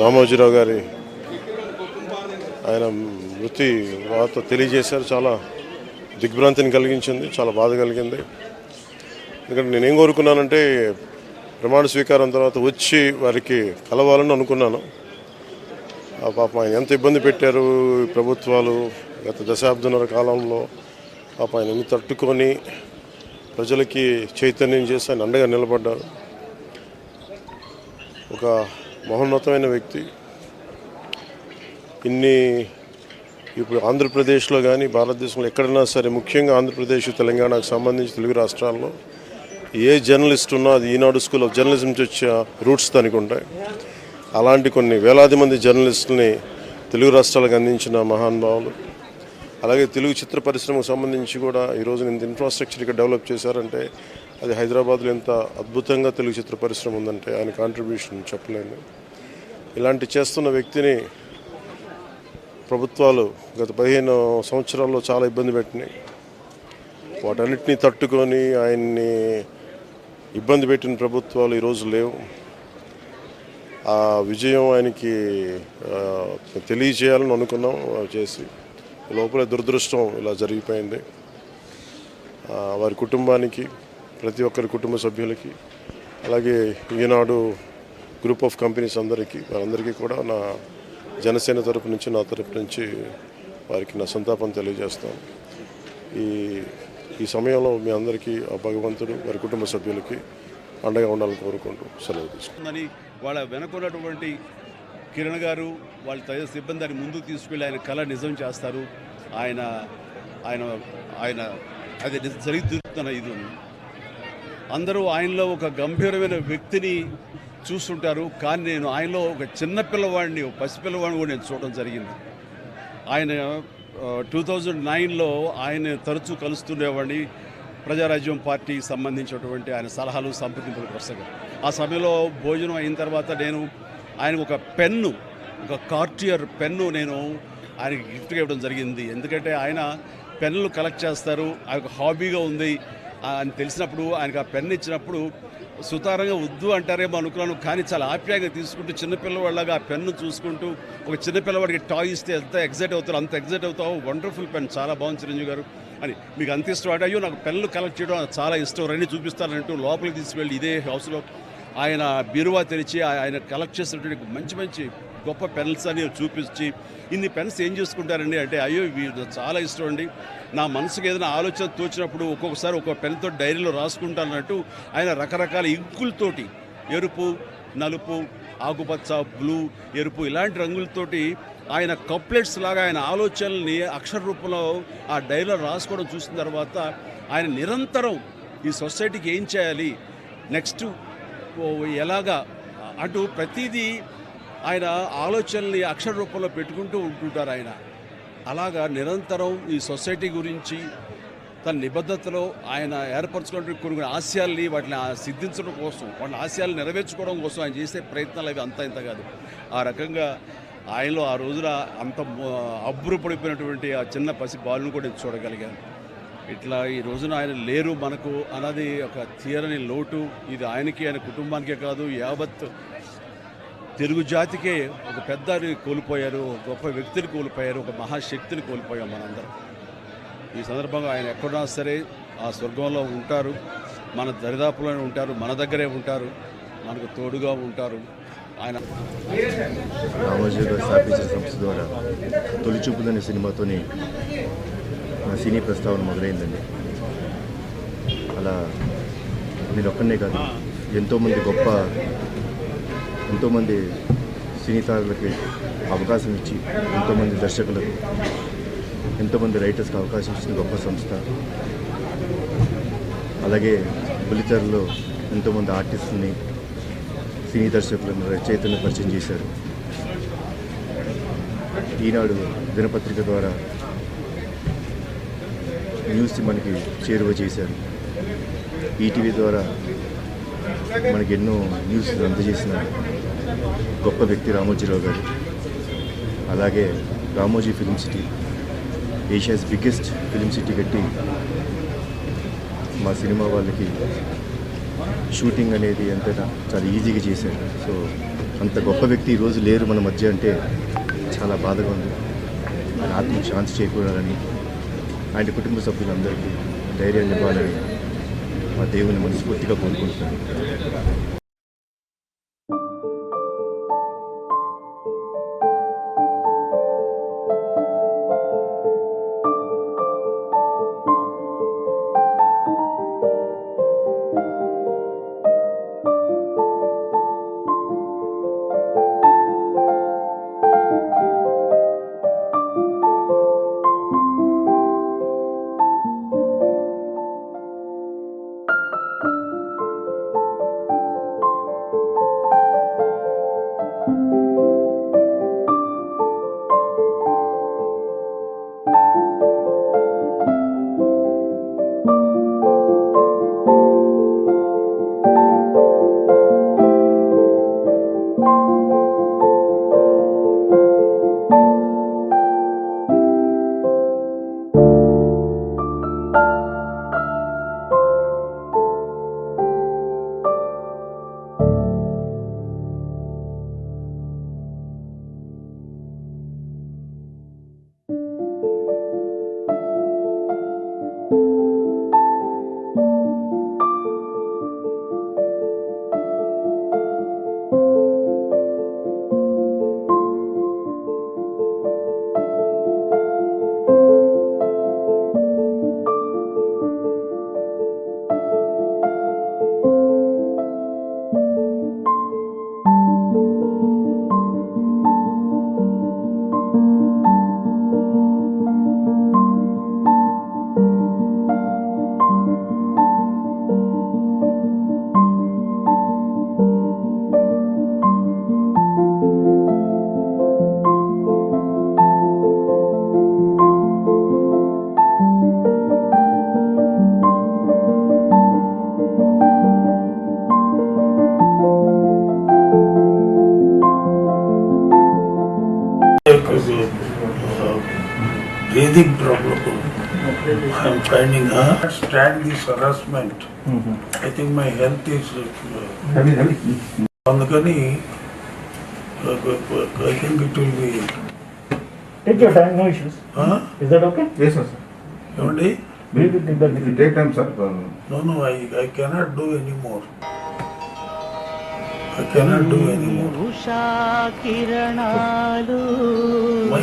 రామోజీరావు గారి ఆయన మృతి వార్త తెలియజేశారు. చాలా దిగ్భ్రాంతిని కలిగించింది, చాలా బాధ కలిగింది. ఎందుకంటే నేనేం కోరుకున్నానంటే ప్రమాణ స్వీకారం తర్వాత వచ్చి వారికి కలవాలని అనుకున్నాను. ఆ పాపం ఆయన ఎంత ఇబ్బంది పెట్టారు ప్రభుత్వాలు గత దశాబ్దన్నర కాలంలో. పాప ఆయన ఎన్ని తట్టుకొని ప్రజలకి చైతన్యం చేసి ఆయన అండగా నిలబడ్డారు. ఒక మహోన్నతమైన వ్యక్తి. ఇప్పుడు ఆంధ్రప్రదేశ్లో కానీ భారతదేశంలో ఎక్కడైనా సరే, ముఖ్యంగా ఆంధ్రప్రదేశ్ తెలంగాణకు సంబంధించి తెలుగు రాష్ట్రాల్లో ఏ జర్నలిస్ట్ ఉన్నా అది ఈనాడు స్కూల్ ఆఫ్ జర్నలిజం నుంచి వచ్చే రూట్స్ దానికి ఉంటాయి. అలాంటి కొన్ని వేలాది మంది జర్నలిస్టులని తెలుగు రాష్ట్రాలకు అందించిన మహానుభావులు. అలాగే తెలుగు చిత్ర పరిశ్రమకు సంబంధించి కూడా ఈరోజు ఇంత ఇన్ఫ్రాస్ట్రక్చర్ ఇక్కడ డెవలప్ చేశారంటే అది హైదరాబాద్లో ఎంత అద్భుతంగా తెలుగు చిత్ర పరిశ్రమ ఉందంటే ఆయన కాంట్రిబ్యూషన్ చెప్పలేను. ఇలాంటి చేస్తున్న వ్యక్తిని ప్రభుత్వాలు గత 15 సంవత్సరాల్లో చాలా ఇబ్బంది పెట్టినాయి. వాటన్నిటినీ తట్టుకొని ఆయన్ని ఇబ్బంది పెట్టిన ప్రభుత్వాలు ఈరోజు లేవు. ఆ విజయం ఆయనకి తెలియజేయాలని అనుకున్నాం, చేసి లోపల దురదృష్టం ఇలా జరిగిపోయింది. వారి కుటుంబానికి, ప్రతి ఒక్కరి కుటుంబ సభ్యులకి, అలాగే ఈనాడు గ్రూప్ ఆఫ్ కంపెనీస్ వారందరికీ కూడా నా జనసేన తరపు నుంచి, నా తరపు నుంచి వారికి నా సంతాపం తెలియజేస్తాను. ఈ సమయంలో మీ అందరికీ ఆ భగవంతుడు వారి కుటుంబ సభ్యులకి అండగా ఉండాలని కోరుకుంటూ సెలవు తీసుకుంటాను. వాళ్ళ వెనకున్నటువంటి కిరణ్ గారు వాళ్ళ తదితర సిబ్బందిని ముందుకు తీసుకెళ్ళి ఆయన కళ నిజం చేస్తారు. ఆయన ఆయన ఆయన అది జరుగుతున్న ఇది అందరూ ఆయనలో ఒక గంభీరమైన వ్యక్తిని చూస్తుంటారు. కానీ నేను ఆయనలో ఒక చిన్నపిల్లవాడిని, ఒక పసిపిల్లవాడిని కూడా నేను చూడడం జరిగింది. ఆయన 2009లో ఆయన తరచూ కలుస్తుండేవాడిని. ప్రజారాజ్యం పార్టీకి సంబంధించినటువంటి ఆయన సలహాలు, సంప్రదింపుల వరుసగా. ఆ సమయంలో భోజనం అయిన తర్వాత నేను ఆయనకు ఒక పెన్ను, ఒక కార్టియర్ పెన్ను నేను ఆయనకి గిఫ్ట్గా ఇవ్వడం జరిగింది. ఎందుకంటే ఆయన పెన్నులు కలెక్ట్ చేస్తారు, ఆయనకు హాబీగా ఉంది అని తెలిసినప్పుడు ఆయనకు ఆ పెన్ను ఇచ్చినప్పుడు సుతారంగా వద్దు అంటారేమో అనుకున్నాను. కానీ చాలా ఆప్యాయంగా తీసుకుంటూ చిన్నపిల్లవాళ్ళగా ఆ పెన్ను చూసుకుంటూ, ఒక చిన్నపిల్లవాడికి టాయ్ ఇస్తే ఎంత ఎగ్జైట్ అవుతారు, అంత ఎగ్జైట్ అవుతావు. వండర్ఫుల్ పెన్, చాలా బాగుంది చిరంజీవి గారు అని. మీకు అంత ఇష్టం అంటే, అయ్యో నాకు పెన్నులు కలెక్ట్ చేయడం చాలా ఇష్టం, రండి చూపిస్తానంటూ లోపలికి తీసుకువెళ్ళి ఇదే హౌస్లో ఆయన బీరువా తెరిచి ఆయన కలెక్ట్ చేసినటువంటి మంచి మంచి గొప్ప పెన్స్ అని చూపించి, ఇన్ని పెన్స్ ఏం చేసుకుంటారండి అంటే, అయ్యో ఇవి చాలా ఇష్టం అండి, నా మనసుకు ఏదైనా ఆలోచన తోచినప్పుడు ఒక్కొక్కసారి ఒక్కొక్క పెన్తో డైరీలో రాసుకుంటానన్నట్టు ఆయన రకరకాల ఇంకులతోటి, ఎరుపు, నలుపు, ఆకుపచ్చ, బ్లూ, ఎరుపు ఇలాంటి రంగులతోటి ఆయన కప్లెట్స్ లాగా ఆయన ఆలోచనల్ని అక్షర రూపంలో ఆ డైరీలో రాసుకోవడం చూసిన తర్వాత ఆయన నిరంతరం ఈ సొసైటీకి ఏం చేయాలి, నెక్స్ట్ ఎలాగా అటు ప్రతిదీ ఆయన ఆలోచనల్ని అక్షర రూపంలో పెట్టుకుంటూ ఉంటుంటారు. ఆయన అలాగా నిరంతరం ఈ సొసైటీ గురించి తన నిబద్ధతలో ఆయన ఏర్పరచుకునే కొన్ని ఆశయాల్ని వాటిని సిద్ధించడం కోసం, వాళ్ళ ఆశయాలను నెరవేర్చుకోవడం కోసం ఆయన చేసే ప్రయత్నాలు అవి అంత ఇంత కాదు. ఆ రకంగా ఆయనలో ఆ రోజున అంత అబ్బురపడిపోయినటువంటి ఆ చిన్న పసి బాలును కూడా నేను చూడగలిగాను. ఇట్లా ఈ రోజున ఆయన లేరు మనకు అన్నది ఒక తీరని లోటు. ఇది ఆయనకి, ఆయన కుటుంబానికే కాదు, యావత్ తెలుగు జాతికే ఒక పెద్దని కోల్పోయారు, గొప్ప వ్యక్తిని కోల్పోయారు, ఒక మహాశక్తిని కోల్పోయాం మనందరం. ఈ సందర్భంగా ఆయన ఎక్కడున్నా సరే ఆ స్వర్గంలో ఉంటారు, మన దరిదాపులోనే ఉంటారు, మన దగ్గరే ఉంటారు, మనకు తోడుగా ఉంటారు. ఆయన రామోజీరావు స్థాపించిన సంస్థ ద్వారా తొలి చూపులనే సినిమాతోని నా సినీ ప్రస్తావన మొదలైందండి. అలా నేను ఒక్కనే కాదు, ఎంతోమంది సినీ తారులకి అవకాశం ఇచ్చి, ఎంతోమంది దర్శకులకు, ఎంతోమంది రైటర్స్కి అవకాశం ఇచ్చిన గొప్ప సంస్థ. అలాగే బుల్లితెరలో ఎంతోమంది ఆర్టిస్టులని, సినీ దర్శకులను, రచయితలను పరిచయం చేశారు. ఈనాడు దినపత్రిక ద్వారా న్యూస్ మనకి చేరువ చేశారు. ఈటీవీ ద్వారా మనకి ఎన్నో న్యూస్ అందజేసిన గొప్ప వ్యక్తి రామోజీరావు గారు. అలాగే Ramoji film city, Asia's biggest film city కట్టి మా సినిమా వాళ్ళకి షూటింగ్ అనేది ఎంతైనా చాలా ఈజీగా చేశారు. సో అంత గొప్ప వ్యక్తి ఈరోజు లేరు మన మధ్య అంటే చాలా బాధగా ఉంది. ఆయన ఆత్మకు శాంతి చేకూరాలని, ఆయన కుటుంబ సభ్యులందరికీ ధైర్యాన్ని ఇవ్వాలని మా దేవుని మనస్ఫూర్తిగా కోరుకుంటున్నాను. Breathing problem. I am finding stand this harassment. I think my health is అందుకని I think it will be. Take your time, no issues. Is that okay? Yes, sir. ఏమండి? Breathe in the If you take time, sir. No, I cannot do anymore. I cannot do anymore. Usha కిరణాలు